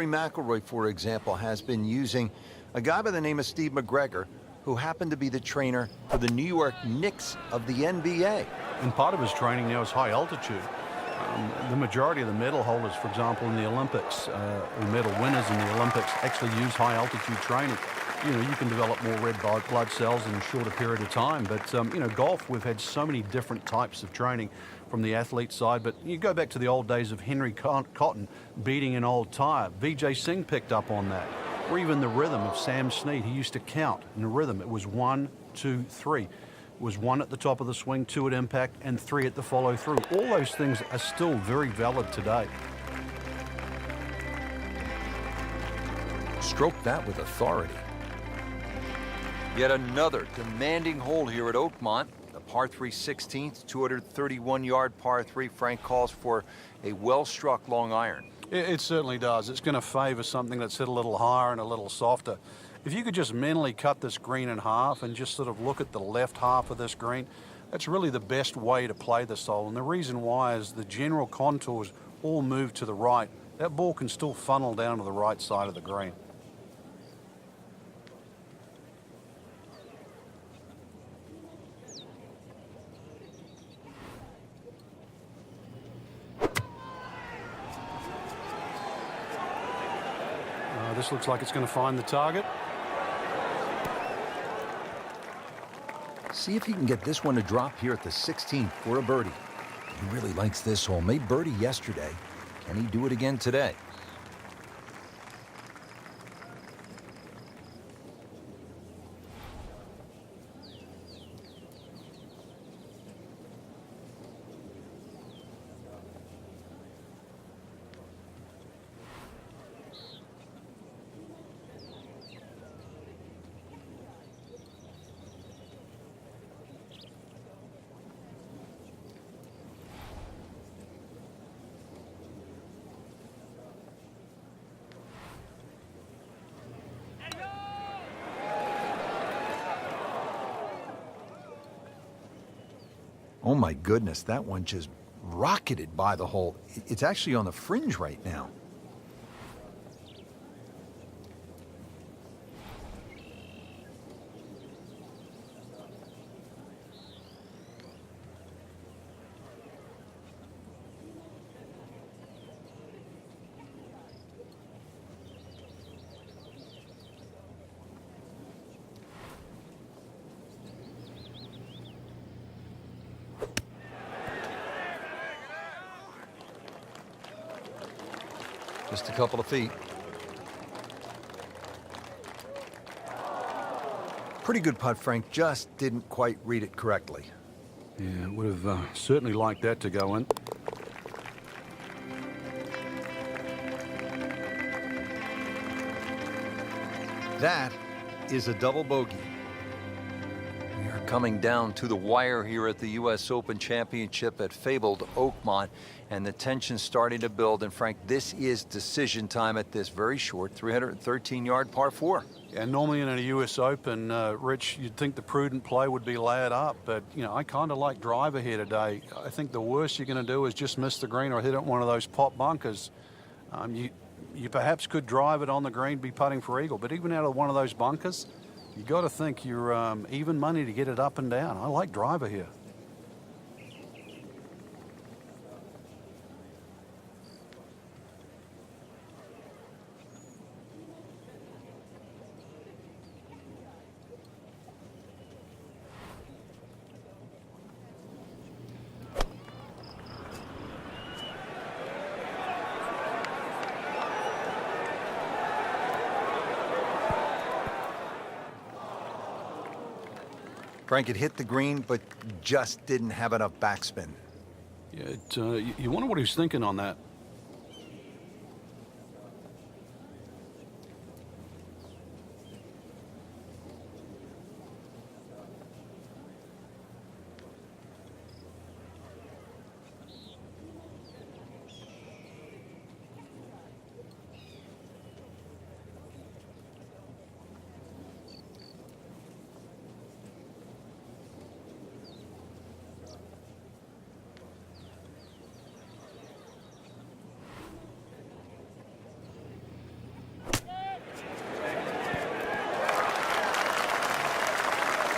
Rory McIlroy, for example, has been using a guy by the name of Steve McGregor, who happened to be the trainer for the New York Knicks of the NBA. And part of his training now is high altitude. The majority of the medal holders, for example, in the Olympics, or medal winners in the Olympics, actually use high altitude training. You know, you can develop more red blood cells in a shorter period of time. But, you know, golf, we've had so many different types of training from the athlete side. But you go back to the old days of Henry Cotton beating an old tire. Vijay Singh picked up on that. Or even the rhythm of Sam Snead. He used to count in the rhythm. It was 1, 2, 3. It was 1 at the top of the swing, 2 at impact, and 3 at the follow through. All those things are still very valid today. Stroke that with authority. Yet another demanding hole here at Oakmont. The par 3 16th, 231-yard par 3. Frank calls for a well-struck long iron. It certainly does. It's going to favor something that's hit a little higher and a little softer. If you could just mentally cut this green in half and just sort of look at the left half of this green, that's really the best way to play this hole. And the reason why is the general contours all move to the right. That ball can still funnel down to the right side of the green. This looks like it's going to find the target. See if he can get this one to drop here at the 16th for a birdie. He really likes this hole. Made birdie yesterday. Can he do it again today? Oh my goodness, that one just rocketed by the hole. It's actually on the fringe right now. Just a couple of feet. Pretty good putt, Frank. Just didn't quite read it correctly. Yeah, would have certainly liked that to go in. That is a double bogey. We are coming down to the wire here at the U.S. Open Championship at fabled Oakmont, and the tension's starting to build. And Frank, this is decision time at this very short 313-yard par 4. Yeah, normally in a U.S. Open, Rich, you'd think the prudent play would be lay it up, but you know, I kind of like driver here today. I think the worst you're going to do is just miss the green or hit it in one of those pop bunkers. You perhaps could drive it on the green, be putting for eagle, but even out of one of those bunkers, you got to think you're even money to get it up and down. I like driver here. Frank, it hit the green, but just didn't have enough backspin. Yeah, you wonder what he's thinking on that.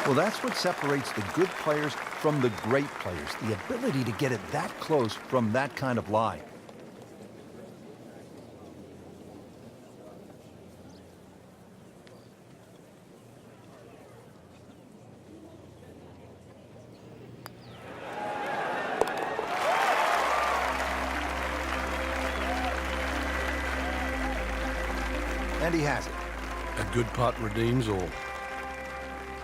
Well, that's what separates the good players from the great players, the ability to get it that close from that kind of lie. And he has it. A good putt redeems all.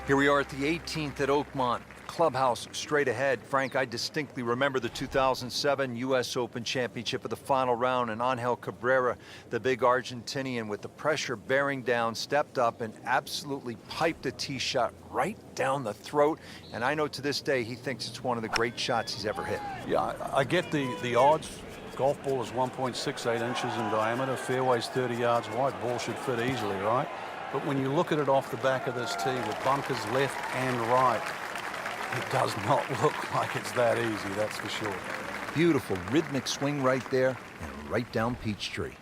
Here we are at the 18th at Oakmont. Clubhouse straight ahead. Frank, I distinctly remember the 2007 U.S. Open Championship of the final round, and Angel Cabrera, the big Argentinian, with the pressure bearing down, stepped up and absolutely piped a tee shot right down the throat. And I know to this day he thinks it's one of the great shots he's ever hit. Yeah, I get the odds. Golf ball is 1.68 inches in diameter. Fairway's 30 yards wide. Ball should fit easily, right? But when you look at it off the back of this tee with bunkers left and right, it does not look like it's that easy, that's for sure. Beautiful rhythmic swing right there and right down Peachtree.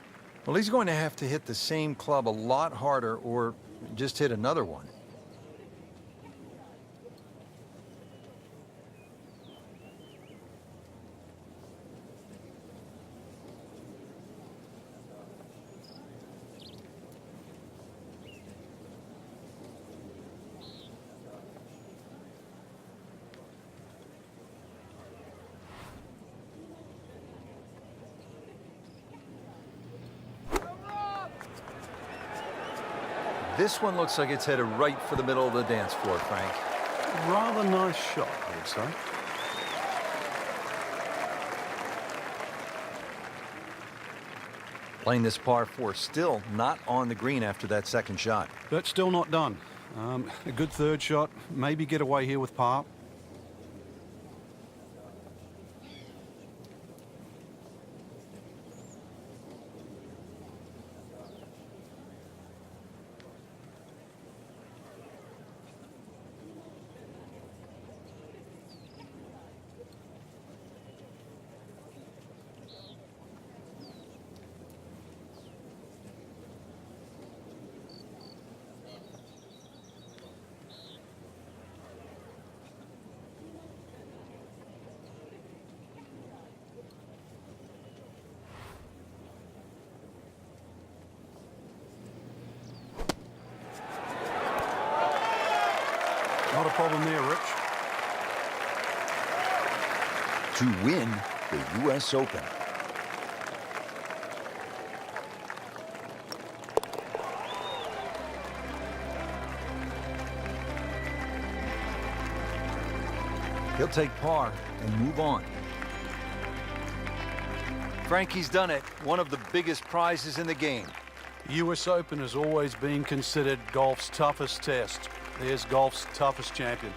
Well, he's going to have to hit the same club a lot harder or just hit another one. This one looks like it's headed right for the middle of the dance floor, Frank. Rather nice shot, I would say. Playing this par 4, still not on the green after that second shot. But still not done. A good third shot. Maybe get away here with par. Not a problem there, Rich. To win the U.S. Open. He'll take par and move on. Frankie's done it. One of the biggest prizes in the game. The U.S. Open has always been considered golf's toughest test. There's golf's toughest champion.